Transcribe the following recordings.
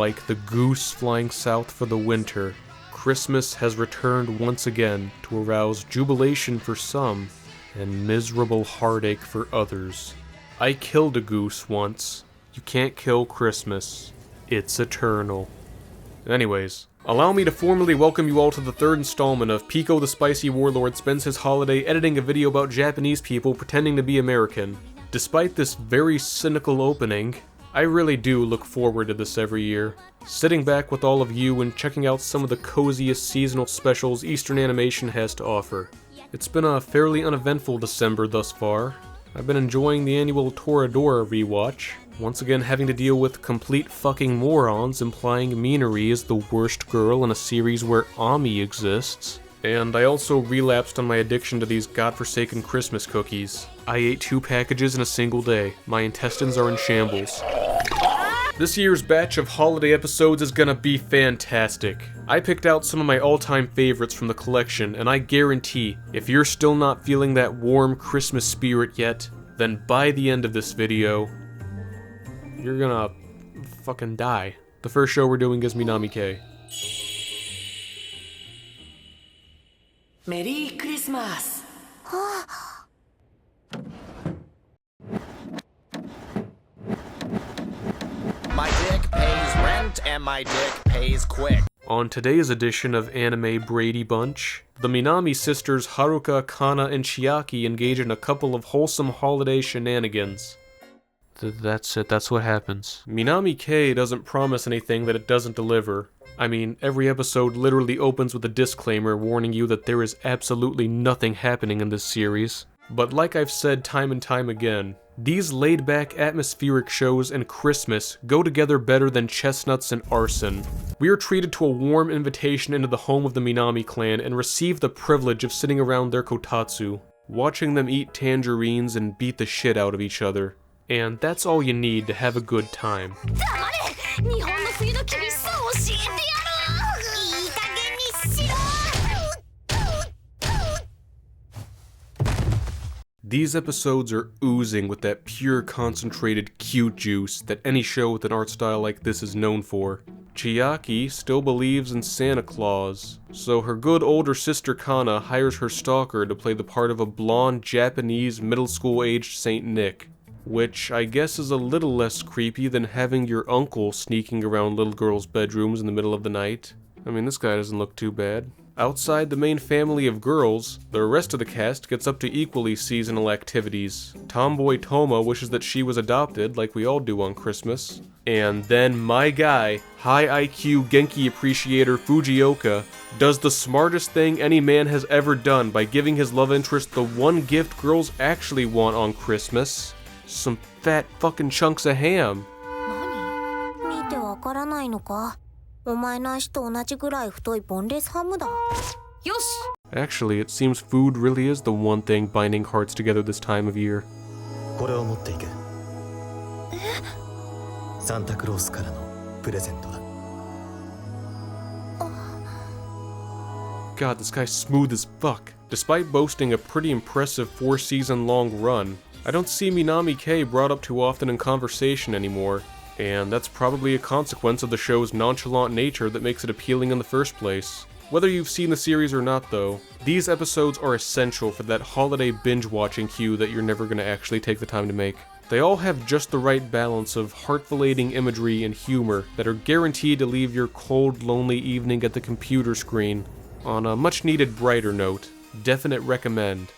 like the goose flying south for the winter, Christmas has returned once again to arouse jubilation for some and miserable heartache for others. I killed a goose once. You can't kill Christmas. It's eternal. Anyways, allow me to formally welcome you all to the third installment of Pico the Spicy Warlord spends his holiday editing a video about Japanese people pretending to be American. Despite this very cynical opening, I really do look forward to this every year. Sitting back with all of you and checking out some of the coziest seasonal specials Eastern Animation has to offer. It's been a fairly uneventful December thus far. I've been enjoying the annual Toradora rewatch, once again having to deal with complete fucking morons implying Minari is the worst girl in a series where Ami exists. And I also relapsed on my addiction to these godforsaken Christmas cookies. I ate 2 packages in a single day. My intestines are in shambles. This year's batch of holiday episodes is gonna be fantastic. I picked out some of my all-time favorites from the collection, and I guarantee, if you're still not feeling that warm Christmas spirit yet, then by the end of this video, you're gonna fucking die. The first show we're doing is Minami-ke. Merry Kristalmas! My dick pays rent and my dick pays quick. On today's edition of Anime Brady Bunch, the Minami sisters Haruka, Kana, and Chiaki engage in a couple of wholesome holiday shenanigans. That's it, that's what happens. Minami-ke doesn't promise anything that it doesn't deliver. I mean, every episode literally opens with a disclaimer warning you that there is absolutely nothing happening in this series. But like I've said time and time again, these laid-back atmospheric shows and Christmas go together better than chestnuts and arson. We are treated to a warm invitation into the home of the Minami clan and receive the privilege of sitting around their kotatsu, watching them eat tangerines and beat the shit out of each other. And that's all you need to have a good time. These episodes are oozing with that pure concentrated cute juice that any show with an art style like this is known for. Chiaki still believes in Santa Claus, so her good older sister Kana hires her stalker to play the part of a blonde Japanese middle school aged Saint Nick, which I guess is a little less creepy than having your uncle sneaking around little girls' bedrooms in the middle of the night. I mean, this guy doesn't look too bad. Outside the main family of girls, the rest of the cast gets up to equally seasonal activities. Tomboy Toma wishes that she was adopted, like we all do on Christmas. And then my guy, high IQ Genki appreciator Fujioka, does the smartest thing any man has ever done by giving his love interest the one gift girls actually want on Christmas: some fat fucking chunks of ham. Actually, it seems food really is the one thing binding hearts together this time of year. God, this guy's smooth as fuck. Despite boasting a pretty impressive 4-season-long run, I don't see Minami-ke brought up too often in conversation anymore. And that's probably a consequence of the show's nonchalant nature that makes it appealing in the first place. Whether you've seen the series or not though, these episodes are essential for that holiday binge-watching cue that you're never going to actually take the time to make. They all have just the right balance of heart-filleting imagery and humor that are guaranteed to leave your cold, lonely evening at the computer screen on a much-needed brighter note. Definite recommend.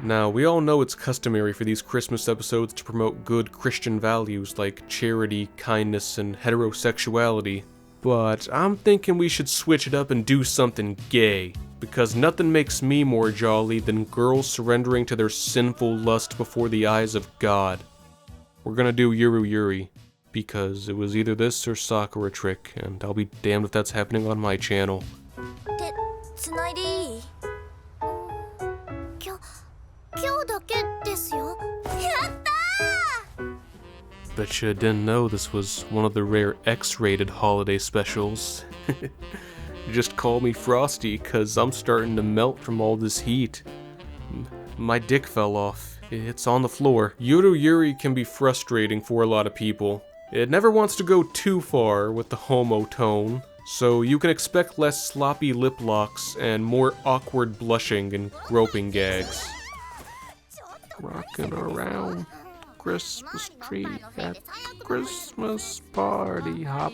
Now, we all know it's customary for these Christmas episodes to promote good Christian values like charity, kindness, and heterosexuality, but I'm thinking we should switch it up and do something gay, because nothing makes me more jolly than girls surrendering to their sinful lust before the eyes of God. We're gonna do Yuru Yuri, because it was either this or Sakura Trick, and I'll be damned if that's happening on my channel. Betcha didn't know this was one of the rare X-rated holiday specials. Just call me Frosty, cause I'm starting to melt from all this heat. My dick fell off. It's on the floor. Yuru Yuri can be frustrating for a lot of people. It never wants to go too far with the homo tone, so you can expect less sloppy lip locks and more awkward blushing and groping gags. Rocking around Christmas tree at Christmas party hop.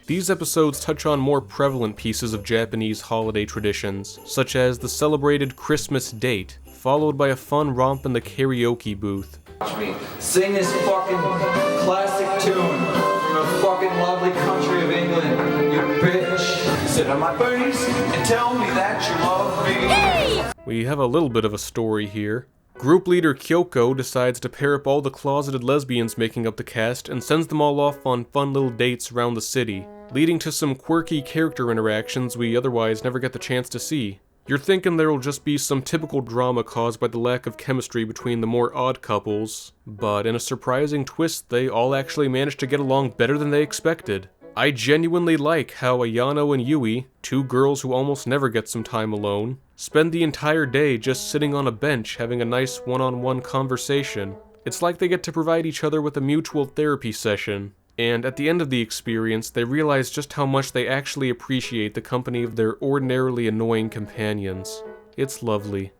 These episodes touch on more prevalent pieces of Japanese holiday traditions, such as the celebrated Christmas date, followed by a fun romp in the karaoke booth. Watch me sing this fucking classic tune from a fucking lovely country of England, you bitch. Sit on my face and tell me that you love me. Hey! We have a little bit of a story here. Group leader Kyoko decides to pair up all the closeted lesbians making up the cast and sends them all off on fun little dates around the city, leading to some quirky character interactions we otherwise never get the chance to see. You're thinking there'll just be some typical drama caused by the lack of chemistry between the more odd couples, but in a surprising twist, they all actually managed to get along better than they expected. I genuinely like how Ayano and Yui, two girls who almost never get some time alone, spend the entire day just sitting on a bench having a nice one-on-one conversation. It's like they get to provide each other with a mutual therapy session. And at the end of the experience, they realize just how much they actually appreciate the company of their ordinarily annoying companions. It's lovely.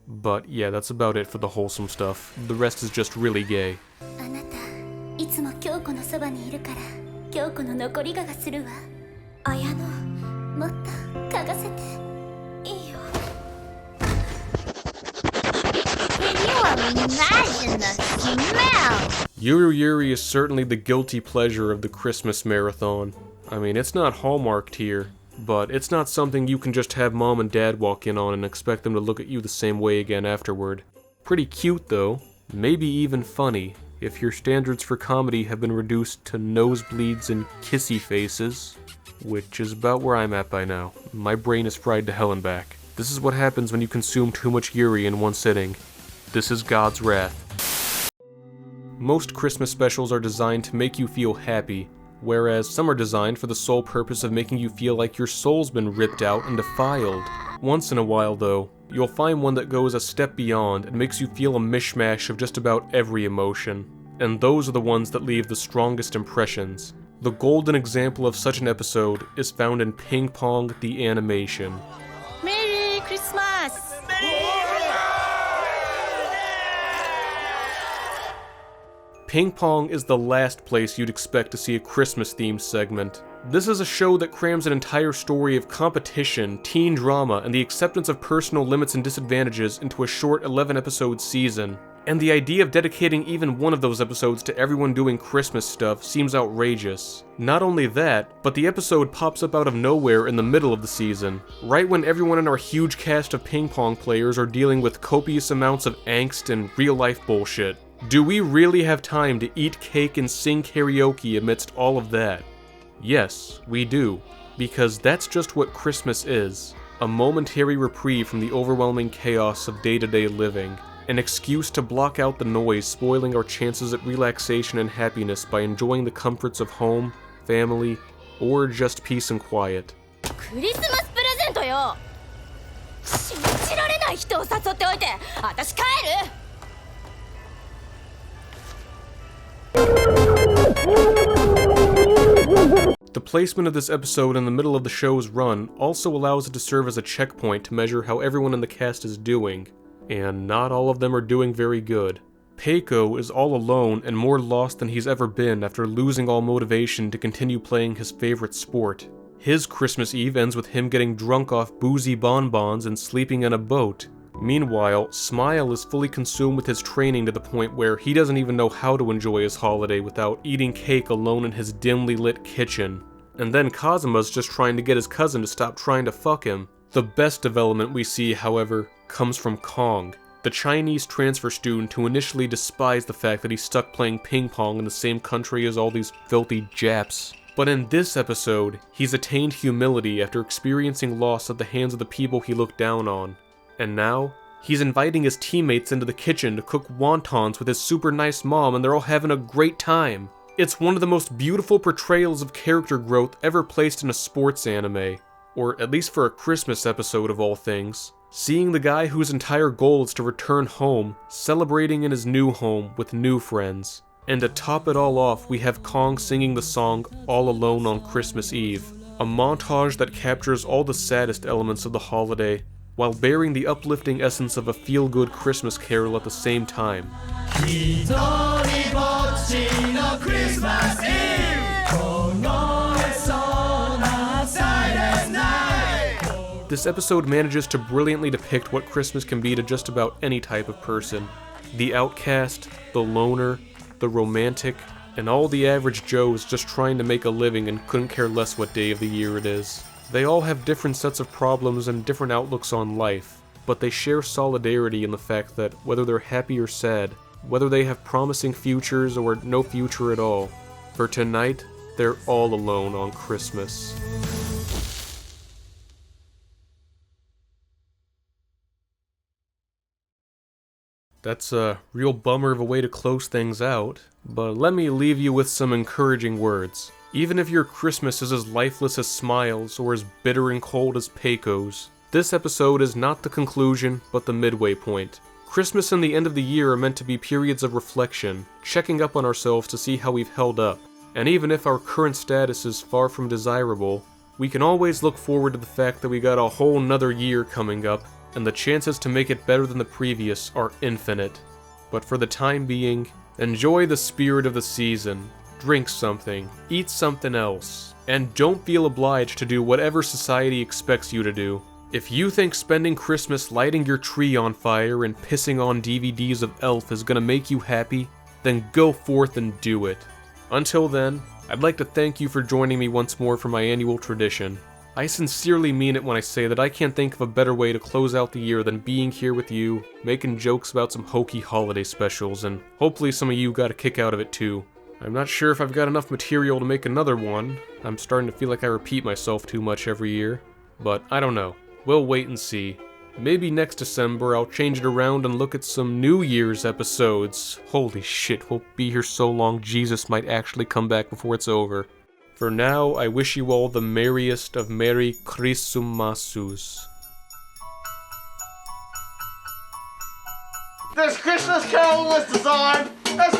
But yeah, that's about it for the wholesome stuff. The rest is just really gay. Imagine the smell! Yuru Yuri is certainly the guilty pleasure of the Christmas marathon. I mean, it's not hallmarked here, but it's not something you can just have mom and dad walk in on and expect them to look at you the same way again afterward. Pretty cute though, maybe even funny, if your standards for comedy have been reduced to nosebleeds and kissy faces, which is about where I'm at by now. My brain is fried to hell and back. This is what happens when you consume too much Yuri in one sitting. This is God's wrath. Most Christmas specials are designed to make you feel happy, whereas some are designed for the sole purpose of making you feel like your soul's been ripped out and defiled. Once in a while, though, you'll find one that goes a step beyond and makes you feel a mishmash of just about every emotion. And those are the ones that leave the strongest impressions. The golden example of such an episode is found in Ping Pong the Animation. Merry Kristalmas! Ping Pong is the last place you'd expect to see a Christmas-themed segment. This is a show that crams an entire story of competition, teen drama, and the acceptance of personal limits and disadvantages into a short 11-episode season. And the idea of dedicating even one of those episodes to everyone doing Christmas stuff seems outrageous. Not only that, but the episode pops up out of nowhere in the middle of the season, right when everyone in our huge cast of ping pong players are dealing with copious amounts of angst and real-life bullshit. Do we really have time to eat cake and sing karaoke amidst all of that? Yes, we do, because that's just what Christmas is. A momentary reprieve from the overwhelming chaos of day-to-day living. An excuse to block out the noise spoiling our chances at relaxation and happiness by enjoying the comforts of home, family, or just peace and quiet. クリスマスプレゼントよ。信じられない人を誘っておいて、私帰る。The placement of this episode in the middle of the show's run also allows it to serve as a checkpoint to measure how everyone in the cast is doing, and not all of them are doing very good. Peiko is all alone and more lost than he's ever been after losing all motivation to continue playing his favorite sport. His Christmas Eve ends with him getting drunk off boozy bonbons and sleeping in a boat. Meanwhile, Smile is fully consumed with his training to the point where he doesn't even know how to enjoy his holiday without eating cake alone in his dimly lit kitchen. And then Kazuma's just trying to get his cousin to stop trying to fuck him. The best development we see, however, comes from Kong, the Chinese transfer student who initially despised the fact that he's stuck playing ping pong in the same country as all these filthy Japs. But in this episode, he's attained humility after experiencing loss at the hands of the people he looked down on. And now, he's inviting his teammates into the kitchen to cook wontons with his super nice mom, and they're all having a great time. It's one of the most beautiful portrayals of character growth ever placed in a sports anime, or at least for a Christmas episode of all things. Seeing the guy whose entire goal is to return home, celebrating in his new home with new friends. And to top it all off, we have Kong singing the song All Alone on Christmas Eve, a montage that captures all the saddest elements of the holiday, while bearing the uplifting essence of a feel-good Christmas carol at the same time. This episode manages to brilliantly depict what Christmas can be to just about any type of person. The outcast, the loner, the romantic, and all the average Joes just trying to make a living and couldn't care less what day of the year it is. They all have different sets of problems and different outlooks on life, but they share solidarity in the fact that whether they're happy or sad, whether they have promising futures or no future at all, for tonight, they're all alone on Christmas. That's a real bummer of a way to close things out, but let me leave you with some encouraging words. Even if your Christmas is as lifeless as Smiles or as bitter and cold as Pecos, this episode is not the conclusion, but the midway point. Christmas and the end of the year are meant to be periods of reflection, checking up on ourselves to see how we've held up. And even if our current status is far from desirable, we can always look forward to the fact that we got a whole nother year coming up, and the chances to make it better than the previous are infinite. But for the time being, enjoy the spirit of the season, drink something, eat something else, and don't feel obliged to do whatever society expects you to do. If you think spending Christmas lighting your tree on fire and pissing on DVDs of Elf is gonna make you happy, then go forth and do it. Until then, I'd like to thank you for joining me once more for my annual tradition. I sincerely mean it when I say that I can't think of a better way to close out the year than being here with you, making jokes about some hokey holiday specials, and hopefully some of you got a kick out of it too. I'm not sure if I've got enough material to make another one. I'm starting to feel like I repeat myself too much every year, but I don't know. We'll wait and see. Maybe next December I'll change it around and look at some New Year's episodes. Holy shit, we'll be here so long Jesus might actually come back before it's over. For now, I wish you all the merriest of Merry Kristalmasus. This Christmas carol was designed as